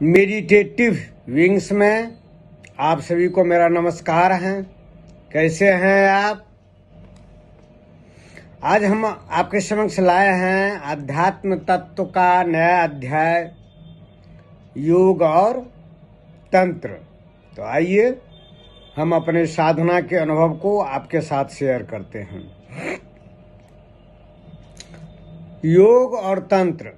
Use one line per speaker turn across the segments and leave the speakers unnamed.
Meditative wings में आप सभी को मेरा नमस्कार है। कैसे हैं आप? आज हम आपके समक्ष लाए हैं अध्यात्म तत्व का नया अध्याय, योग और तंत्र। तो आइए हम अपने साधना के अनुभव को आपके साथ शेयर करते हैं। योग और तंत्र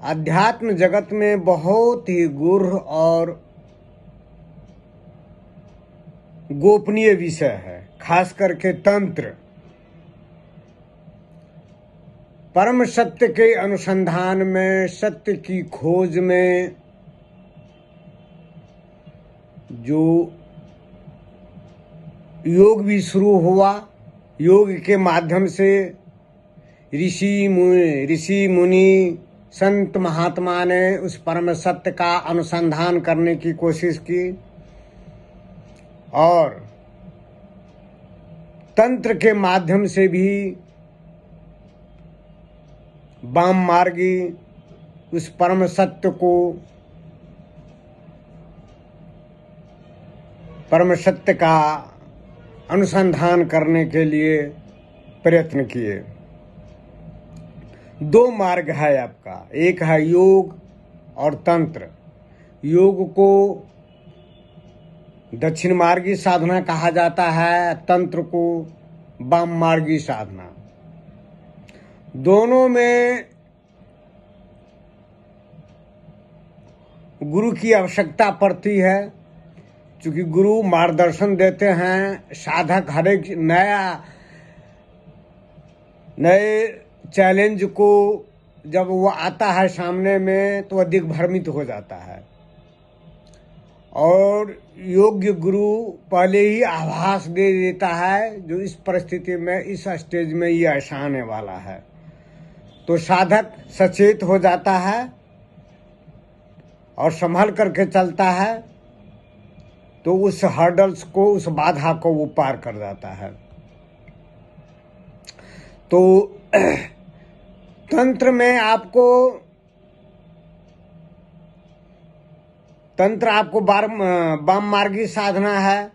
अध्यात्म जगत में बहुत ही गूढ़ और गोपनीय विषय है। खास करके तंत्र परम सत्य के अनुसंधान में, सत्य की खोज में जो योग भी शुरू हुआ, योग के माध्यम से ऋषि मुनि संत महात्मा ने उस परम सत्य का अनुसंधान करने की कोशिश की, और तंत्र के माध्यम से भी वाम मार्गी उस परम सत्य को, परम सत्य का अनुसंधान करने के लिए प्रयत्न किए। दो मार्ग है आपका, एक है योग और तंत्र। योग को दक्षिण मार्गी साधना कहा जाता है, तंत्र को वाम मार्गी साधना। दोनों में गुरु की आवश्यकता पड़ती है, क्योंकि गुरु मार्गदर्शन देते हैं। साधक हर एक नए चैलेंज को जब वो आता है सामने में तो अधिक भ्रमित हो जाता है, और योग्य गुरु पहले ही आभास दे देता है जो इस परिस्थिति में, इस स्टेज में ये ऐसा आने वाला है। तो साधक सचेत हो जाता है और संभल करके चलता है, तो उस हर्डल्स को, उस बाधा को वो पार कर जाता है। तो तंत्र में आपको वाम मार्गी साधना है।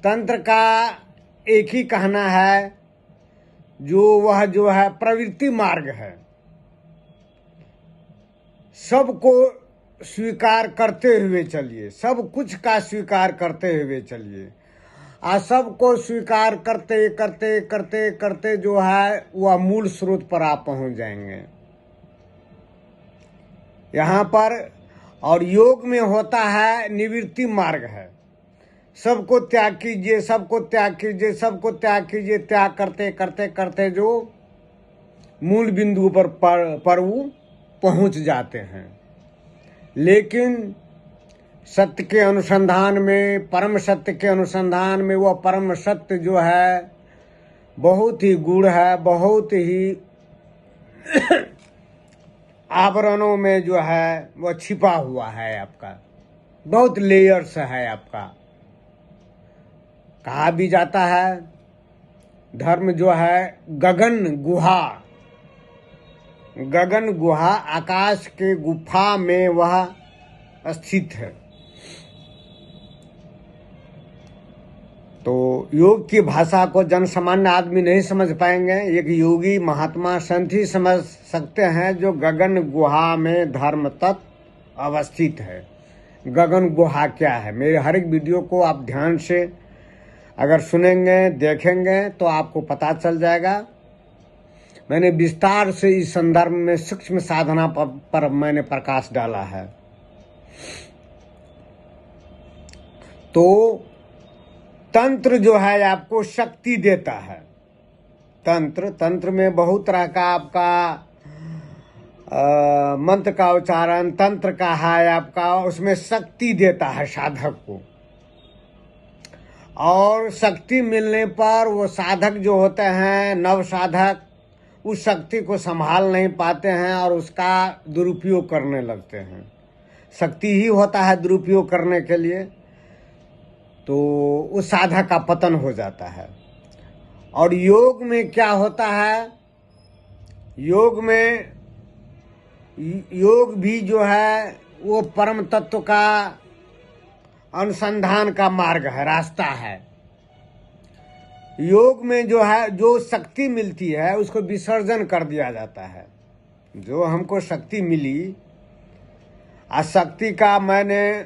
तंत्र का एक ही कहना है, जो है प्रवृत्ति मार्ग है। सबको स्वीकार करते हुए चलिए, सब कुछ का स्वीकार करते हुए चलिए। सबको स्वीकार करते करते करते करते जो है वह मूल स्रोत पर आप पहुंच जाएंगे यहाँ पर। और योग में होता है निवृत्ति मार्ग है। सबको त्याग कीजिए, सबको त्याग कीजिए, सबको त्याग कीजिए। त्याग करते करते करते जो मूल बिंदु पर वो पहुंच जाते हैं। लेकिन सत्य के अनुसंधान में, परम सत्य के अनुसंधान में, वह परम सत्य जो है बहुत ही गूढ़ है, बहुत ही आवरणों में जो है वह छिपा हुआ है आपका, बहुत लेयर्स है आपका। कहा भी जाता है धर्म जो है गगन गुहा, आकाश के गुफा में वह स्थित है। तो योग की भाषा को जन सामान्य आदमी नहीं समझ पाएंगे, एक योगी महात्मा संत ही समझ सकते हैं, जो गगन गुहा में धर्म तत्व अवस्थित है। गगन गुहा क्या है? मेरे हर एक वीडियो को आप ध्यान से अगर सुनेंगे, देखेंगे तो आपको पता चल जाएगा। मैंने विस्तार से इस संदर्भ में सूक्ष्म साधना पर मैंने प्रकाश डाला है। तो तंत्र जो है आपको शक्ति देता है। तंत्र में बहुत तरह का आपका मंत्र का उच्चारण तंत्र का है आपका, उसमें शक्ति देता है साधक को। और शक्ति मिलने पर वो साधक जो होते हैं, नव साधक, उस शक्ति को संभाल नहीं पाते हैं और उसका दुरुपयोग करने लगते हैं। शक्ति ही होता है दुरुपयोग करने के लिए, तो उस साधक का पतन हो जाता है। और योग में क्या होता है? योग में योग भी जो है वो परम तत्व का अनुसंधान का मार्ग है, रास्ता है। योग में जो है जो शक्ति मिलती है उसको विसर्जन कर दिया जाता है। जो हमको शक्ति मिली, आज शक्ति का मैंने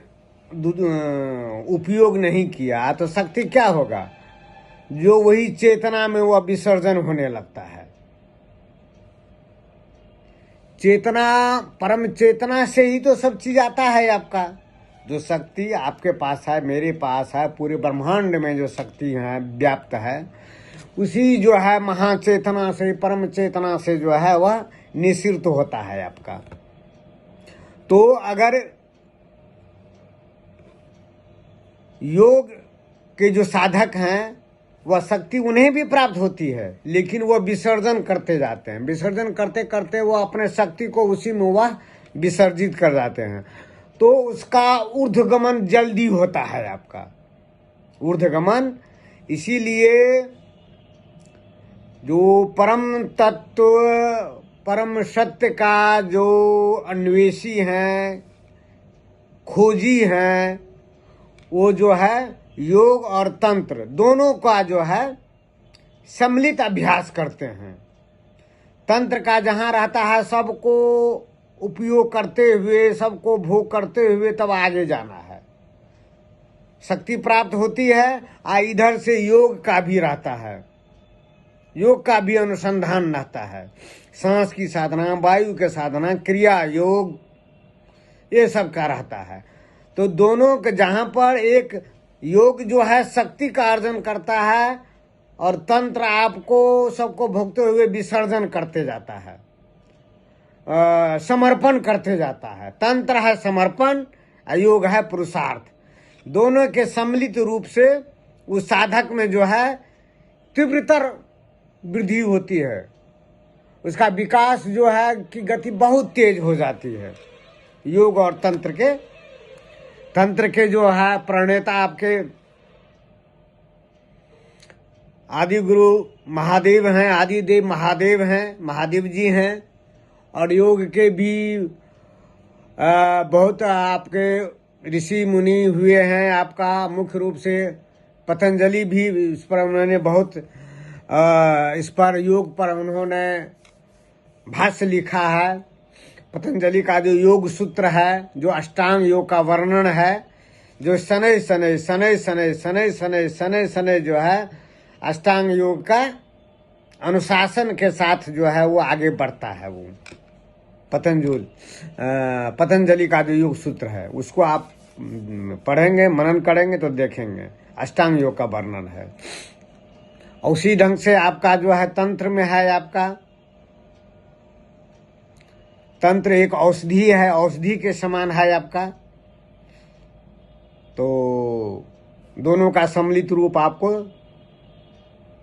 उपयोग नहीं किया तो शक्ति क्या होगा? जो वही चेतना में वह विसर्जन होने लगता है। चेतना, परम चेतना से ही तो सब चीज आता है आपका। जो शक्ति आपके पास है, मेरे पास है, पूरे ब्रह्मांड में जो शक्ति है व्याप्त है, उसी जो है महाचेतना से, परम चेतना से जो है वह निश्चित होता है आपका। तो अगर योग के जो साधक हैं वह शक्ति उन्हें भी प्राप्त होती है, लेकिन वह विसर्जन करते जाते हैं। विसर्जन करते करते वह अपने शक्ति को उसी में वह विसर्जित कर जाते हैं। तो उसका ऊर्ध्वगमन जल्दी होता है आपका, ऊर्ध्वगमन। इसीलिए जो परम तत्व, परम सत्य का जो अन्वेषी हैं, खोजी हैं, वो जो है योग और तंत्र दोनों का जो है सम्मिलित अभ्यास करते हैं। तंत्र का जहाँ रहता है सबको उपयोग करते हुए, सबको भोग करते हुए तब आगे जाना है, शक्ति प्राप्त होती है। इधर से योग का भी रहता है, योग का भी अनुसंधान रहता है। सांस की साधना, वायु के साधना, क्रिया योग, ये सब का रहता है। तो दोनों के जहाँ पर एक योग जो है शक्ति का अर्जन करता है और तंत्र आपको सबको भोगते हुए विसर्जन करते जाता है, समर्पण करते जाता है। तंत्र है समर्पण, योग है पुरुषार्थ। दोनों के सम्मिलित रूप से उस साधक में जो है तीव्रतर वृद्धि होती है, उसका विकास जो है की गति बहुत तेज हो जाती है। योग और तंत्र के जो है प्रणेता आपके आदि गुरु महादेव हैं, आदिदेव महादेव हैं, महादेव जी हैं। और योग के भी बहुत आपके ऋषि मुनि हुए हैं आपका। मुख्य रूप से पतंजलि भी इस पर उन्होंने बहुत इस पर योग पर उन्होंने भाष्य लिखा है। पतंजलि का जो योग सूत्र है, जो अष्टांग योग का वर्णन है, जो शनै शनै जो है अष्टांग योग का अनुशासन के साथ जो है वो आगे बढ़ता है। वो पतंजलि का जो योग सूत्र है उसको आप पढ़ेंगे, मनन करेंगे तो देखेंगे अष्टांग योग का वर्णन है। उसी ढंग से आपका जो है तंत्र में है, आपका तंत्र एक औषधि है, औषधि के समान है आपका। तो दोनों का सम्मिलित रूप आपको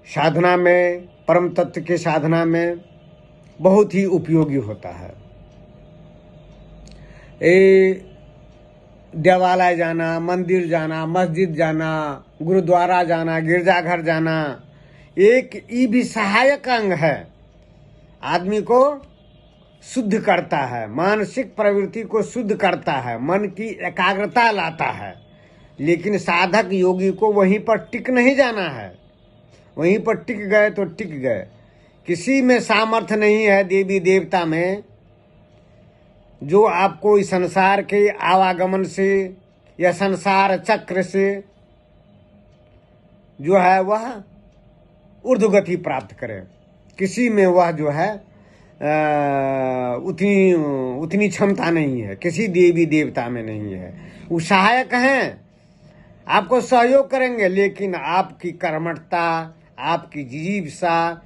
साधना में, परम तत्व के साधना में बहुत ही उपयोगी होता है। देवालय जाना, मंदिर जाना, मस्जिद जाना, गुरुद्वारा जाना, गिरजाघर जाना, एक ये भी सहायक अंग है। आदमी को शुद्ध करता है, मानसिक प्रवृत्ति को शुद्ध करता है, मन की एकाग्रता लाता है। लेकिन साधक योगी को वहीं पर टिक नहीं जाना है। वहीं पर टिक गए तो टिक गए। किसी में सामर्थ्य नहीं है देवी देवता में जो आपको इस संसार के आवागमन से या संसार चक्र से जो है वह ऊर्ध्वगति प्राप्त करे। किसी में वह जो है उतनी क्षमता नहीं है, किसी देवी देवता में नहीं है। वो सहायक हैं, आपको सहयोग करेंगे, लेकिन आपकी कर्मठता, आपकी जिजीविषा,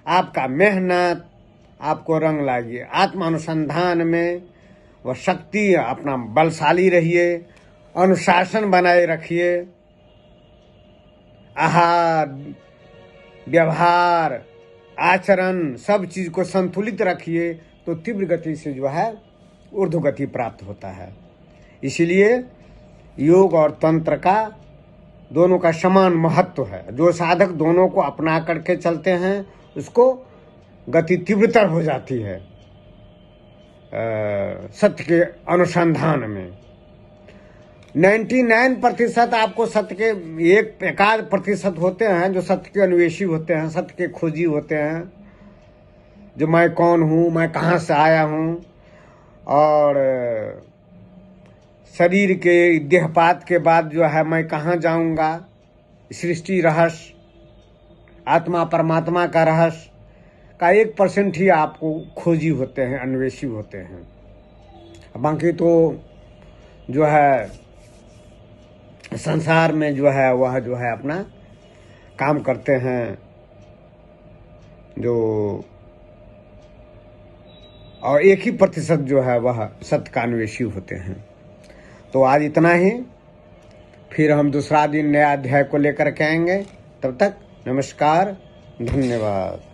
आपका मेहनत आपको रंग लागिए। आत्मानुसंधान में वह शक्ति अपना बलशाली रहिए, अनुशासन बनाए रखिए, आहार, व्यवहार, आचरण सब चीज को संतुलित रखिए, तो तीव्र गति से जो है ऊर्ध्वगति प्राप्त होता है। इसलिए योग और तंत्र का दोनों का समान महत्व है। जो साधक दोनों को अपना करके चलते हैं उसको गति तीव्रतर हो जाती है। सत्य के अनुसंधान में। 99% आपको सत्य के, एकाध प्रतिशत होते हैं जो सत्य के अन्वेषी होते हैं, सत्य के खोजी होते हैं, जो मैं कौन हूँ, मैं कहाँ से आया हूँ, और शरीर के देहपात के बाद जो है मैं कहाँ जाऊँगा, सृष्टि रहस्य, आत्मा परमात्मा का रहस्य का 1% ही आपको खोजी होते हैं, अन्वेषी होते हैं। बाकी तो जो है संसार में जो है वह जो है अपना काम करते हैं जो, और 1% जो है वह सत्य का अन्वेषी होते हैं। तो आज इतना ही, फिर हम दूसरा दिन नया अध्याय को लेकर के आएंगे। तब तक नमस्कार, धन्यवाद।